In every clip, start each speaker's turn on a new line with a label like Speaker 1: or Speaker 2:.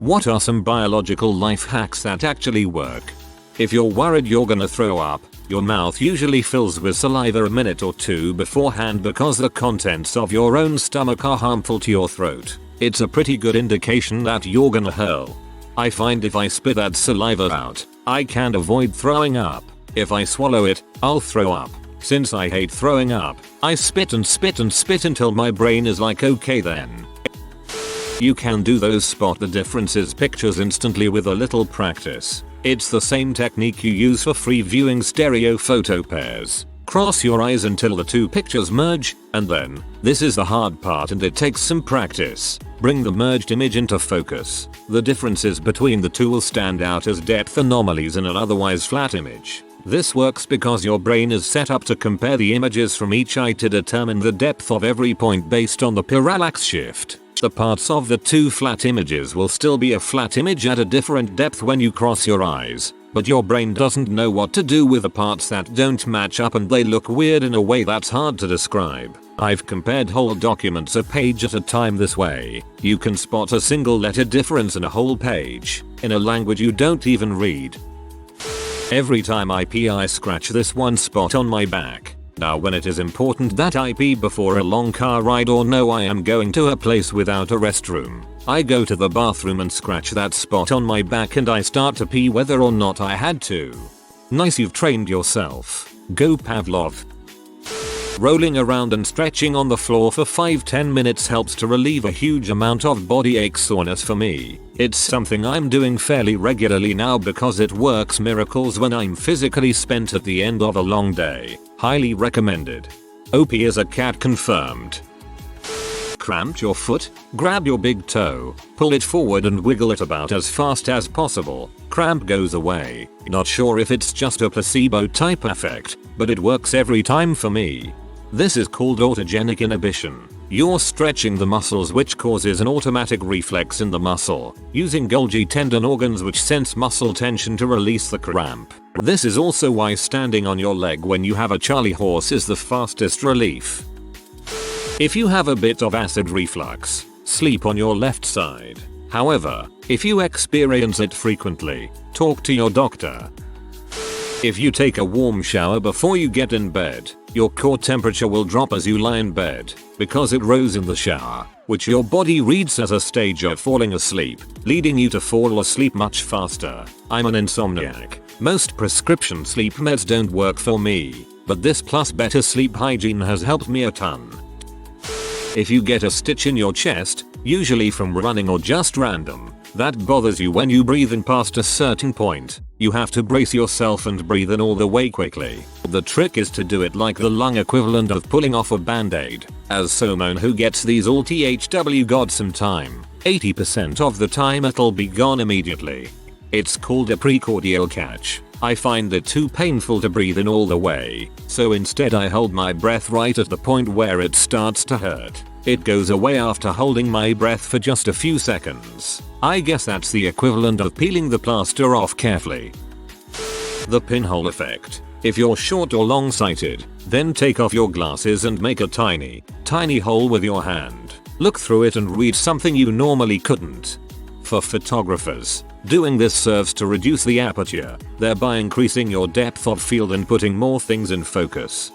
Speaker 1: What are some biological life hacks that actually work? If you're worried you're gonna throw up, your mouth usually fills with saliva a minute or two beforehand because the contents of your own stomach are harmful to your throat. It's a pretty good indication that you're gonna hurl. I find if I spit that saliva out, I can't avoid throwing up. If I swallow it, I'll throw up. Since I hate throwing up, I spit and spit and spit until my brain is like, okay then. You can do those spot the differences pictures instantly with a little practice. It's the same technique you use for free viewing stereo photo pairs. Cross your eyes until the two pictures merge, and then, this is the hard part and it takes some practice, bring the merged image into focus. The differences between the two will stand out as depth anomalies in an otherwise flat image. This works because your brain is set up to compare the images from each eye to determine the depth of every point based on the parallax shift. The parts of the two flat images will still be a flat image at a different depth when you cross your eyes, but your brain doesn't know what to do with the parts that don't match up and they look weird in a way that's hard to describe. I've compared whole documents a page at a time this way. You can spot a single letter difference in a whole page, in a language you don't even read. Every time I pee I scratch this one spot on my back. Now when it is important that I pee before a long car ride or know I am going to a place without a restroom, I go to the bathroom and scratch that spot on my back and I start to pee whether or not I had to. Nice, you've trained yourself. Go Pavlov. Rolling around and stretching on the floor for 5-10 minutes helps to relieve a huge amount of body ache soreness for me. It's something I'm doing fairly regularly now because it works miracles when I'm physically spent at the end of a long day. Highly recommended. OP is a cat confirmed. Cramped your foot? Grab your big toe, pull it forward and wiggle it about as fast as possible. Cramp goes away. Not sure if it's just a placebo type effect, but it works every time for me. This is called autogenic inhibition. You're stretching the muscles which causes an automatic reflex in the muscle, using Golgi tendon organs which sense muscle tension to release the cramp. This is also why standing on your leg when you have a Charlie horse is the fastest relief. If you have a bit of acid reflux, sleep on your left side. However, if you experience it frequently, talk to your doctor. If you take a warm shower before you get in bed, your core temperature will drop as you lie in bed, because it rose in the shower, which your body reads as a stage of falling asleep, leading you to fall asleep much faster. I'm an insomniac. Most prescription sleep meds don't work for me, but this plus better sleep hygiene has helped me a ton. If you get a stitch in your chest, usually from running or just random, that bothers you when you breathe in past a certain point, you have to brace yourself and breathe in all the way quickly. The trick is to do it like the lung equivalent of pulling off a band-aid. As someone who gets these all THW got some time, 80% of the time it'll be gone immediately. It's called a precordial catch. I find it too painful to breathe in all the way, so instead I hold my breath right at the point where it starts to hurt. It goes away after holding my breath for just a few seconds. I guess that's the equivalent of peeling the plaster off carefully. The pinhole effect. If you're short or long-sighted, then take off your glasses and make a tiny hole with your hand. Look through it and read something you normally couldn't. For photographers, doing this serves to reduce the aperture, thereby increasing your depth of field and putting more things in focus.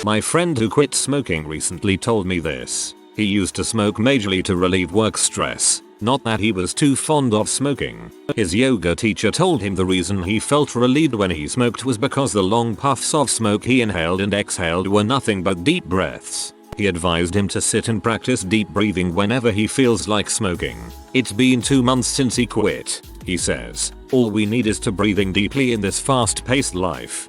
Speaker 1: My friend who quit smoking recently told me this. He used to smoke majorly to relieve work stress, not that he was too fond of smoking. His yoga teacher told him the reason he felt relieved when he smoked was because the long puffs of smoke he inhaled and exhaled were nothing but deep breaths. He advised him to sit and practice deep breathing whenever he feels like smoking. It's been 2 months since he quit, he says. All we need is to breathing deeply in this fast-paced life.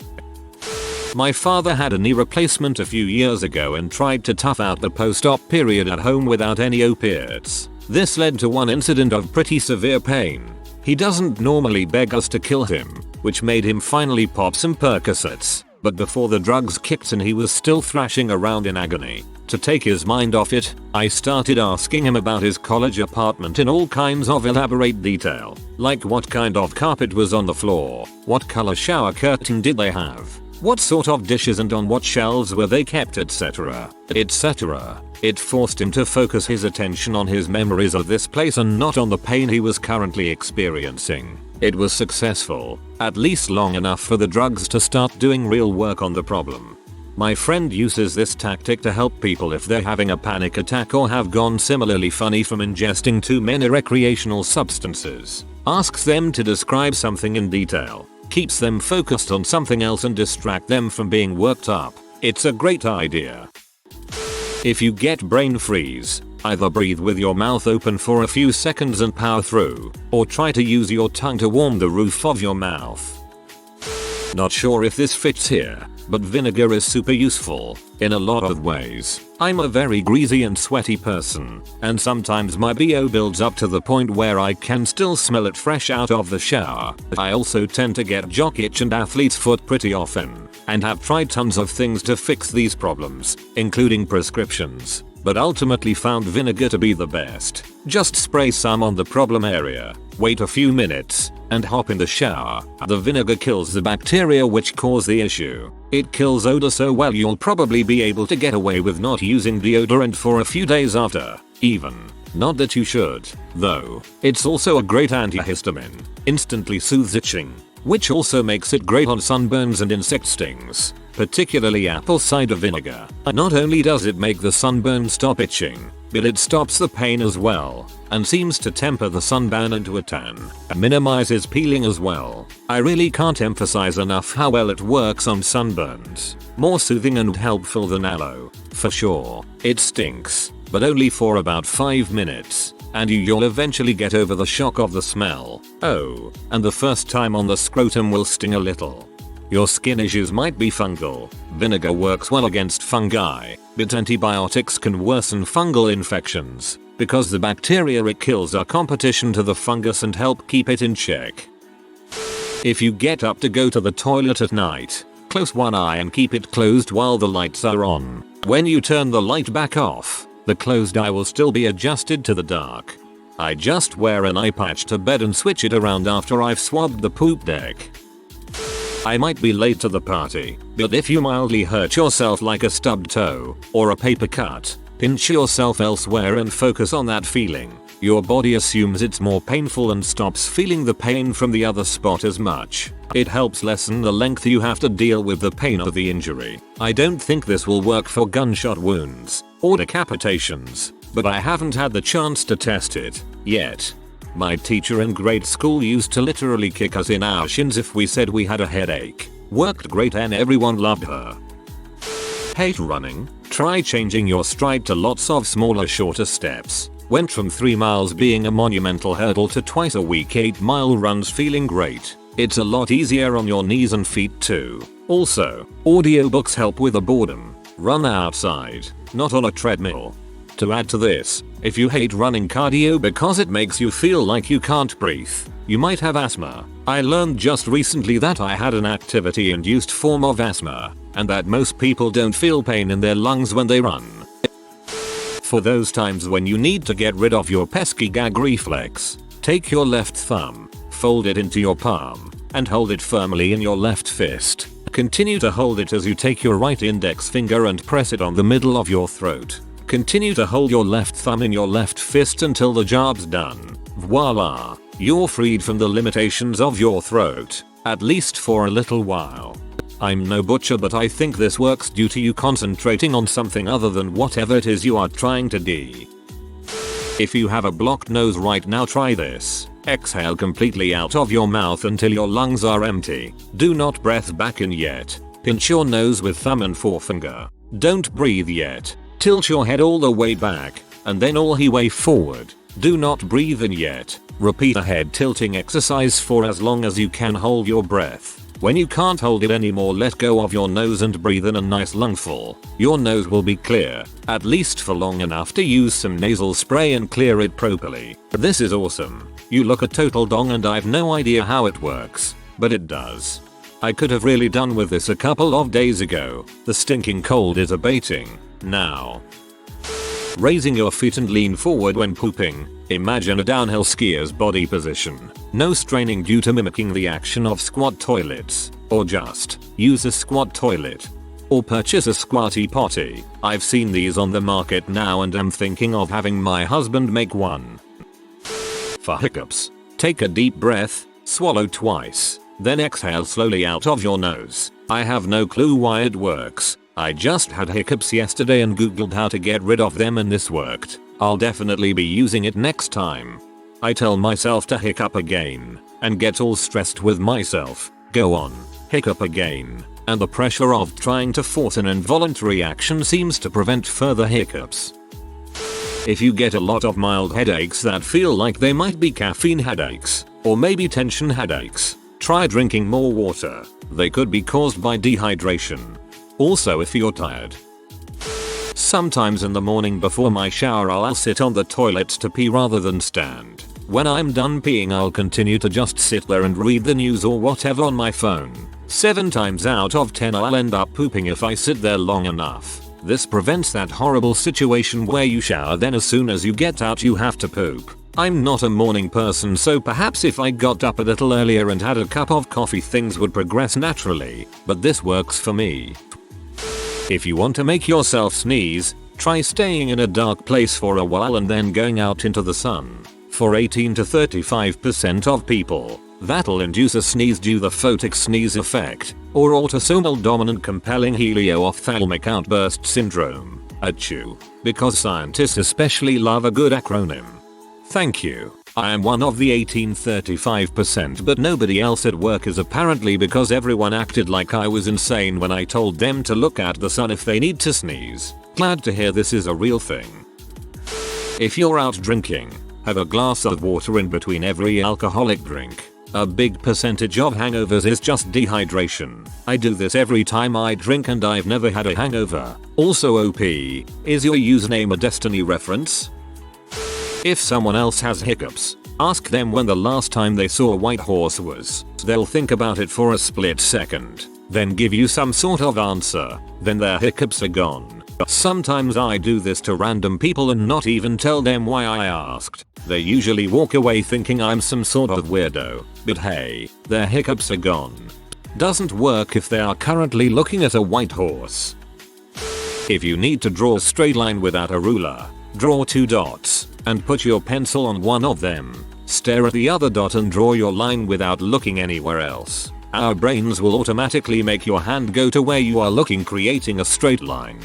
Speaker 1: My father had a knee replacement a few years ago and tried to tough out the post-op period at home without any opiates. This led to one incident of pretty severe pain. He doesn't normally beg us to kill him, which made him finally pop some Percocets, but before the drugs kicked in he was still thrashing around in agony. To take his mind off it, I started asking him about his college apartment in all kinds of elaborate detail, like what kind of carpet was on the floor, what color shower curtain did they have, what sort of dishes and on what shelves were they kept, etc. etc. It forced him to focus his attention on his memories of this place and not on the pain he was currently experiencing. It was successful, at least long enough for the drugs to start doing real work on the problem. My friend uses this tactic to help people if they're having a panic attack or have gone similarly funny from ingesting too many recreational substances. Asks them to describe something in detail, keeps them focused on something else and distract them from being worked up. It's a great idea. If you get brain freeze, either breathe with your mouth open for a few seconds and power through, or try to use your tongue to warm the roof of your mouth. Not sure if this fits here, but vinegar is super useful in a lot of ways. I'm a very greasy and sweaty person, and sometimes my BO builds up to the point where I can still smell it fresh out of the shower. I also tend to get jock itch and athlete's foot pretty often, and have tried tons of things to fix these problems, including prescriptions, but ultimately found vinegar to be the best. Just spray some on the problem area, wait a few minutes, and hop in the shower. The vinegar kills the bacteria which cause the issue. It kills odor so well you'll probably be able to get away with not using deodorant for a few days after, even. Not that you should, though. It's also a great antihistamine, instantly soothes itching, which also makes it great on sunburns and insect stings, particularly apple cider vinegar. Not only does it make the sunburn stop itching, but it stops the pain as well, and seems to temper the sunburn into a tan, and minimizes peeling as well. I really can't emphasize enough how well it works on sunburns. More soothing and helpful than aloe, for sure. It stinks, but only for about 5 minutes, and you'll eventually get over the shock of the smell. Oh, and the first time on the scrotum will sting a little. Your skin issues might be fungal. Vinegar works well against fungi, but antibiotics can worsen fungal infections, because the bacteria it kills are competition to the fungus and help keep it in check. If you get up to go to the toilet at night, close one eye and keep it closed while the lights are on. When you turn the light back off, the closed eye will still be adjusted to the dark. I just wear an eye patch to bed and switch it around after I've swabbed the poop deck. I might be late to the party, but if you mildly hurt yourself like a stubbed toe or a paper cut, pinch yourself elsewhere and focus on that feeling. Your body assumes it's more painful and stops feeling the pain from the other spot as much. It helps lessen the length you have to deal with the pain of the injury. I don't think this will work for gunshot wounds or decapitations, but I haven't had the chance to test it yet. My teacher in grade school used to literally kick us in our shins if we said we had a headache. Worked great and everyone loved her. Hate running? Try changing your stride to lots of smaller, shorter steps. Went from 3 miles being a monumental hurdle to twice a week 8-mile runs feeling great. It's a lot easier on your knees and feet too. Also, audiobooks help with the boredom. Run outside, not on a treadmill. To add to this, if you hate running cardio because it makes you feel like you can't breathe, you might have asthma. I learned just recently that I had an activity-induced form of asthma, and that most people don't feel pain in their lungs when they run. For those times when you need to get rid of your pesky gag reflex, take your left thumb, fold it into your palm, and hold it firmly in your left fist. Continue to hold it as you take your right index finger and press it on the middle of your throat. Continue to hold your left thumb in your left fist until the job's done. Voila! You're freed from the limitations of your throat, at least for a little while. I'm no butcher, but I think this works due to you concentrating on something other than whatever it is you are trying to do. If you have a blocked nose right now, try this. Exhale completely out of your mouth until your lungs are empty. Do not breath back in yet. Pinch your nose with thumb and forefinger. Don't breathe yet. Tilt your head all the way back, and then all the way forward. Do not breathe in yet. Repeat a head tilting exercise for as long as you can. Hold your breath. When you can't hold it anymore, let go of your nose and breathe in a nice lungful. Your nose will be clear, at least for long enough to use some nasal spray and clear it properly. This is awesome. You look a total dong and I've no idea how it works, but it does. I could have really done with this a couple of days ago. The stinking cold is abating now. Raising your feet and lean forward when pooping. Imagine a downhill skier's body position. No straining due to mimicking the action of squat toilets. Or just use a squat toilet. Or purchase a squatty potty. I've seen these on the market now and am thinking of having my husband make one. For hiccups, take a deep breath, swallow twice, then exhale slowly out of your nose. I have no clue why it works. I just had hiccups yesterday and googled how to get rid of them and this worked. I'll definitely be using it next time. I tell myself to hiccup again and get all stressed with myself. Go on, hiccup again. And the pressure of trying to force an involuntary action seems to prevent further hiccups. If you get a lot of mild headaches that feel like they might be caffeine headaches, or maybe tension headaches, try drinking more water. They could be caused by dehydration. Also, if you're tired. Sometimes in the morning before my shower I'll sit on the toilet to pee rather than stand. When I'm done peeing I'll continue to just sit there and read the news or whatever on my phone. 7 times out of 10 I'll end up pooping if I sit there long enough. This prevents that horrible situation where you shower then as soon as you get out you have to poop. I'm not a morning person, so perhaps if I got up a little earlier and had a cup of coffee things would progress naturally, but this works for me. If you want to make yourself sneeze, try staying in a dark place for a while and then going out into the sun. For 18 to 35% of people, that'll induce a sneeze due to the photic sneeze effect, or autosomal dominant compelling helio-ophthalmic outburst syndrome, ACHOO, because scientists especially love a good acronym. Thank you. I am one of the 18-35%, but nobody else at work is apparently because everyone acted like I was insane when I told them to look at the sun if they need to sneeze. Glad to hear this is a real thing. If you're out drinking, have a glass of water in between every alcoholic drink. A big percentage of hangovers is just dehydration. I do this every time I drink and I've never had a hangover. Also OP, is your username a Destiny reference? If someone else has hiccups, ask them when the last time they saw a white horse was. They'll think about it for a split second, then give you some sort of answer, then their hiccups are gone. Sometimes I do this to random people and not even tell them why I asked. They usually walk away thinking I'm some sort of weirdo, but hey, their hiccups are gone. Doesn't work if they are currently looking at a white horse. If you need to draw a straight line without a ruler, draw 2 dots and put your pencil on one of them. Stare at the other dot and draw your line without looking anywhere else. Our brains will automatically make your hand go to where you are looking, creating a straight line.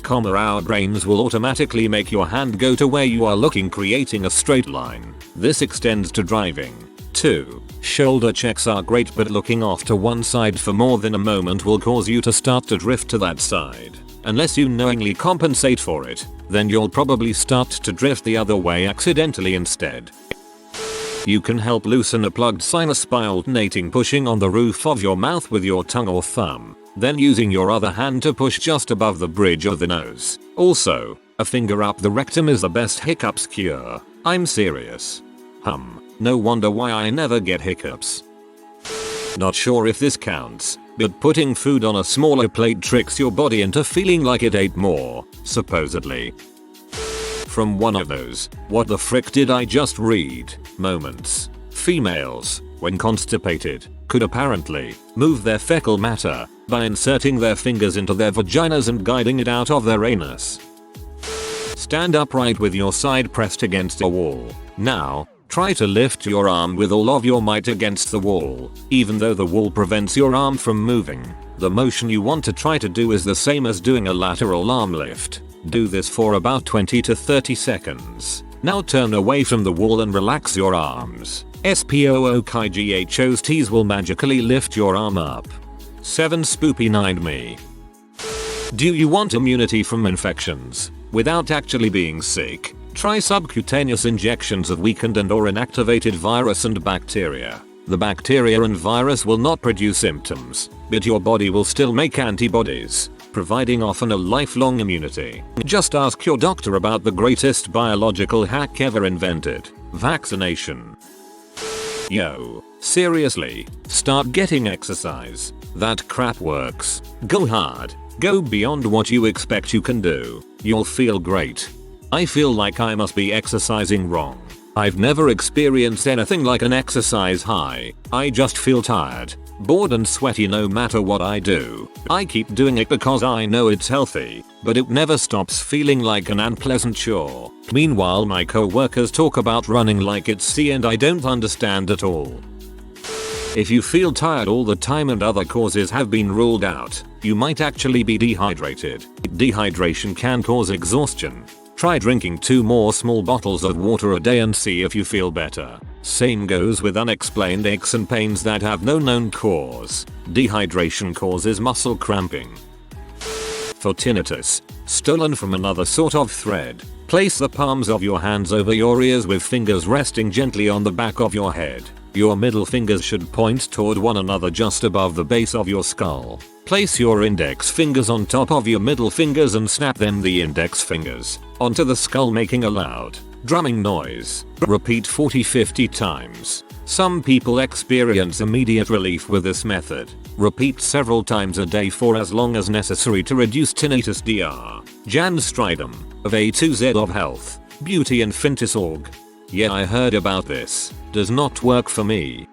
Speaker 1: Our brains will automatically make your hand go to where you are looking, creating a straight line. This extends to driving. 2. Shoulder checks are great, but looking off to one side for more than a moment will cause you to start to drift to that side. Unless you knowingly compensate for it, then you'll probably start to drift the other way accidentally instead. You can help loosen a plugged sinus by alternating pushing on the roof of your mouth with your tongue or thumb, then using your other hand to push just above the bridge of the nose. Also, a finger up the rectum is the best hiccups cure. I'm serious. No wonder why I never get hiccups. Not sure if this counts, but putting food on a smaller plate tricks your body into feeling like it ate more, supposedly. From one of those, what the frick did I just read, moments. Females, when constipated, could apparently move their fecal matter by inserting their fingers into their vaginas and guiding it out of their anus. Stand upright with your side pressed against a wall. Now, try to lift your arm with all of your might against the wall. Even though the wall prevents your arm from moving, the motion you want to try to do is the same as doing a lateral arm lift. Do this for about 20 to 30 seconds. Now turn away from the wall and relax your arms. SPOOKIGHOSTs will magically lift your arm up. 7. Spoopy 9 me. Do you want immunity from infections without actually being sick? Try subcutaneous injections of weakened and or inactivated virus and bacteria. The bacteria and virus will not produce symptoms, but your body will still make antibodies, providing often a lifelong immunity. Just ask your doctor about the greatest biological hack ever invented: vaccination. Yo, seriously, start getting exercise. That crap works. Go hard. Go beyond what you expect you can do. You'll feel great. I feel like I must be exercising wrong. I've never experienced anything like an exercise high. I just feel tired, bored and sweaty no matter what I do. I keep doing it because I know it's healthy, but it never stops feeling like an unpleasant chore. Meanwhile, my co-workers talk about running like it's sea and I don't understand at all. If you feel tired all the time and other causes have been ruled out, you might actually be dehydrated. Dehydration can cause exhaustion. Try drinking 2 more small bottles of water a day and see if you feel better. Same goes with unexplained aches and pains that have no known cause. Dehydration causes muscle cramping. For tinnitus, stolen from another sort of thread, place the palms of your hands over your ears with fingers resting gently on the back of your head. Your middle fingers should point toward one another just above the base of your skull. Place your index fingers on top of your middle fingers and snap them, the index fingers, onto the skull, making a loud, drumming noise. Repeat 40-50 times. Some people experience immediate relief with this method. Repeat several times a day for as long as necessary to reduce tinnitus. Dr. Jan Stridham, of A2Z of Health, Beauty and Fitness Org. Yeah, I heard about this. Does not work for me.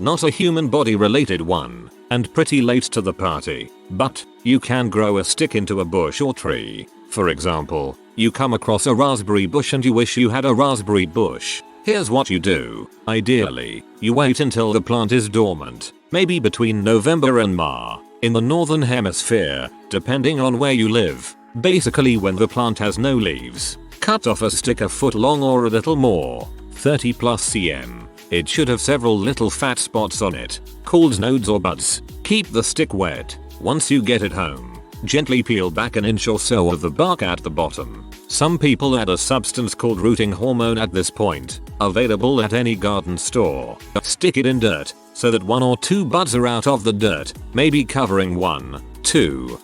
Speaker 1: Not a human body related one, and pretty late to the party, but you can grow a stick into a bush or tree. For example, you come across a raspberry bush and you wish you had a raspberry bush. Here's what you do. Ideally, you wait until the plant is dormant, maybe between November and March, in the northern hemisphere, depending on where you live. Basically when the plant has no leaves. Cut off a stick a foot long or a little more, 30+ cm. It should have several little fat spots on it, called nodes or buds. Keep the stick wet. Once you get it home, gently peel back an inch or so of the bark at the bottom. Some people add a substance called rooting hormone at this point, available at any garden store. Stick it in dirt, so that 1 or 2 buds are out of the dirt, maybe covering 1, 2,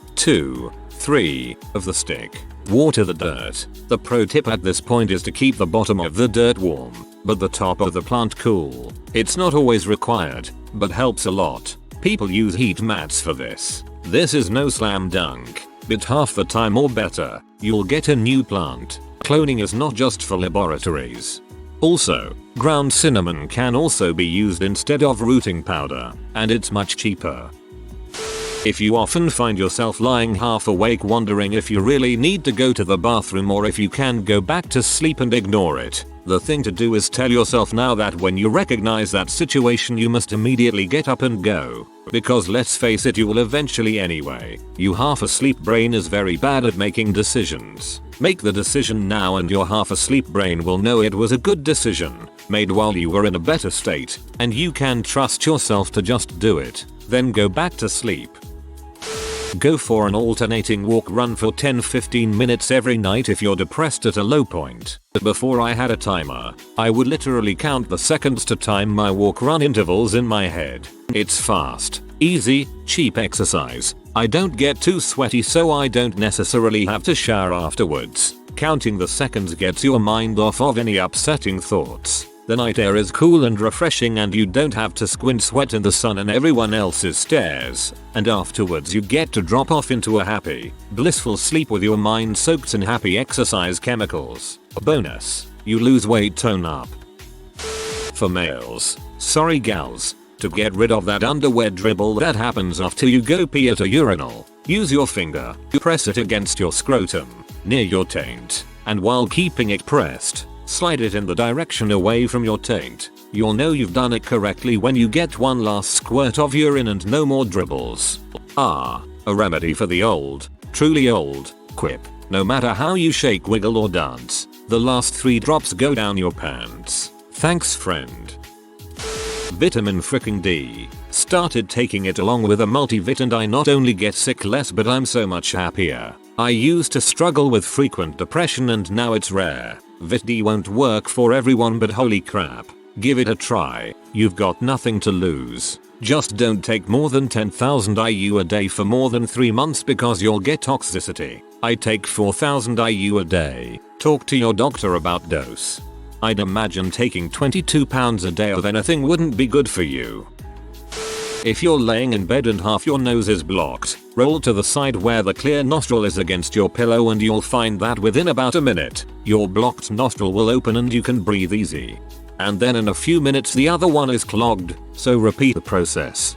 Speaker 1: 3 of the stick. Water the dirt. The pro tip at this point is to keep the bottom of the dirt warm, but the top of the plant cool. It's not always required, but helps a lot. People use heat mats for this. This is no slam dunk, but half the time or better, you'll get a new plant. Cloning is not just for laboratories. Also, ground cinnamon can also be used instead of rooting powder, and it's much cheaper. If you often find yourself lying half awake wondering if you really need to go to the bathroom or if you can go back to sleep and ignore it, the thing to do is tell yourself now that when you recognize that situation you must immediately get up and go. Because let's face it, you will eventually anyway. Your half asleep brain is very bad at making decisions. Make the decision now and your half asleep brain will know it was a good decision, made while you were in a better state, and you can trust yourself to just do it. Then go back to sleep. Go for an alternating walk/run for 10-15 minutes every night if you're depressed at a low point. Before I had a timer, I would literally count the seconds to time my walk/run intervals in my head. It's fast, easy, cheap exercise. I don't get too sweaty so I don't necessarily have to shower afterwards. Counting the seconds gets your mind off of any upsetting thoughts. The night air is cool and refreshing and you don't have to squint sweat in the sun and everyone else's stares. And afterwards you get to drop off into a happy, blissful sleep with your mind soaked in happy exercise chemicals. Bonus, you lose weight, tone up. For males, sorry gals, to get rid of that underwear dribble that happens after you go pee at a urinal, use your finger, press it against your scrotum, near your taint, and while keeping it pressed, slide it in the direction away from your taint. You'll know you've done it correctly when you get one last squirt of urine and no more dribbles. A remedy for the old, truly old, quip. No matter how you shake, wiggle or dance, the last 3 drops go down your pants. Thanks friend. Vitamin fricking D. Started taking it along with a multivit and I not only get sick less but I'm so much happier. I used to struggle with frequent depression and now it's rare. Vit D won't work for everyone but holy crap. Give it a try. You've got nothing to lose. Just don't take more than 10,000 IU a day for more than 3 months because you'll get toxicity. I take 4,000 IU a day. Talk to your doctor about dose. I'd imagine taking 22 pounds a day of anything wouldn't be good for you. If you're laying in bed and half your nose is blocked, roll to the side where the clear nostril is against your pillow and you'll find that within about a minute, your blocked nostril will open and you can breathe easy. And then in a few minutes the other one is clogged, so repeat the process.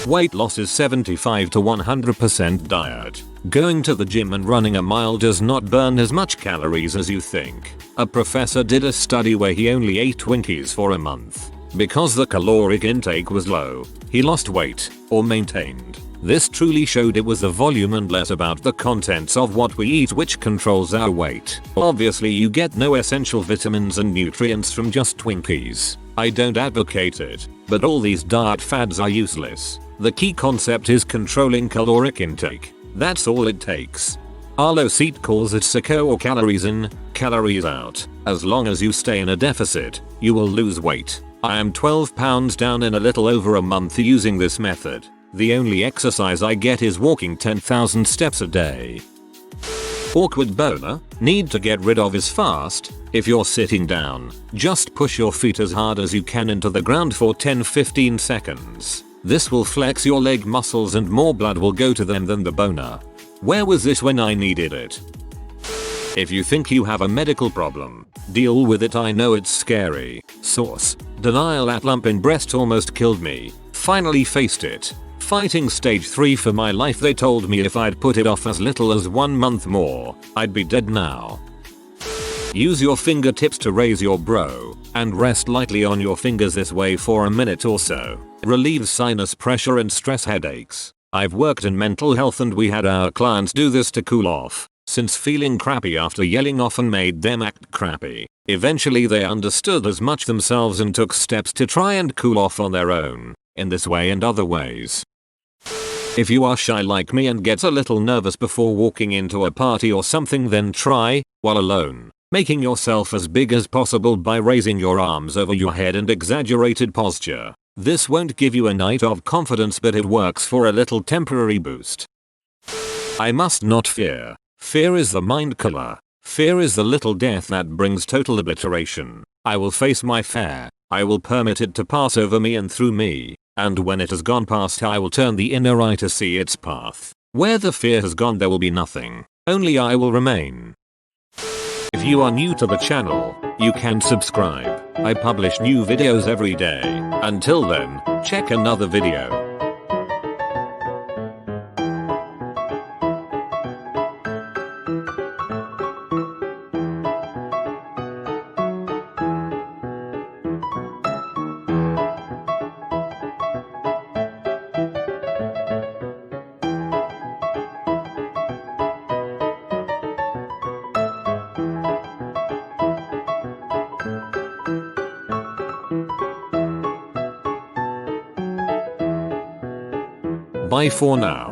Speaker 1: Weight loss is 75 to 100% diet. Going to the gym and running a mile does not burn as much calories as you think. A professor did a study where he only ate Twinkies for a month. Because the caloric intake was low, he lost weight, or maintained. This truly showed it was the volume and less about the contents of what we eat which controls our weight. Obviously you get no essential vitamins and nutrients from just Twinkies. I don't advocate it, but all these diet fads are useless. The key concept is controlling caloric intake. That's all it takes. Arlo Seat calls it SICO or calories in, calories out. As long as you stay in a deficit, you will lose weight. I am 12 pounds down in a little over a month using this method. The only exercise I get is walking 10,000 steps a day. Awkward boner, need to get rid of is fast. If you're sitting down, just push your feet as hard as you can into the ground for 10-15 seconds. This will flex your leg muscles and more blood will go to them than the boner. Where was this when I needed it? If you think you have a medical problem, deal with it. I know it's scary. Source: denial at lump in breast almost killed me. Finally faced it. Fighting stage 3 for my life. They told me if I'd put it off as little as 1 month more, I'd be dead now. Use your fingertips to raise your brow and rest lightly on your fingers this way for a minute or so. Relieves sinus pressure and stress headaches. I've worked in mental health and we had our clients do this to cool off, since feeling crappy after yelling often made them act crappy. Eventually they understood as much themselves and took steps to try and cool off on their own, in this way and other ways. If you are shy like me and get a little nervous before walking into a party or something, then try, while alone, making yourself as big as possible by raising your arms over your head and exaggerated posture. This won't give you a night of confidence, but it works for a little temporary boost. I must not fear. Fear is the mind killer. Fear is the little death that brings total obliteration. I will face my fear. I will permit it to pass over me and through me. And when it has gone past, I will turn the inner eye to see its path. Where the fear has gone, there will be nothing. Only I will remain. If you are new to the channel, you can subscribe. I publish new videos every day. Until then, check another video. Bye for now.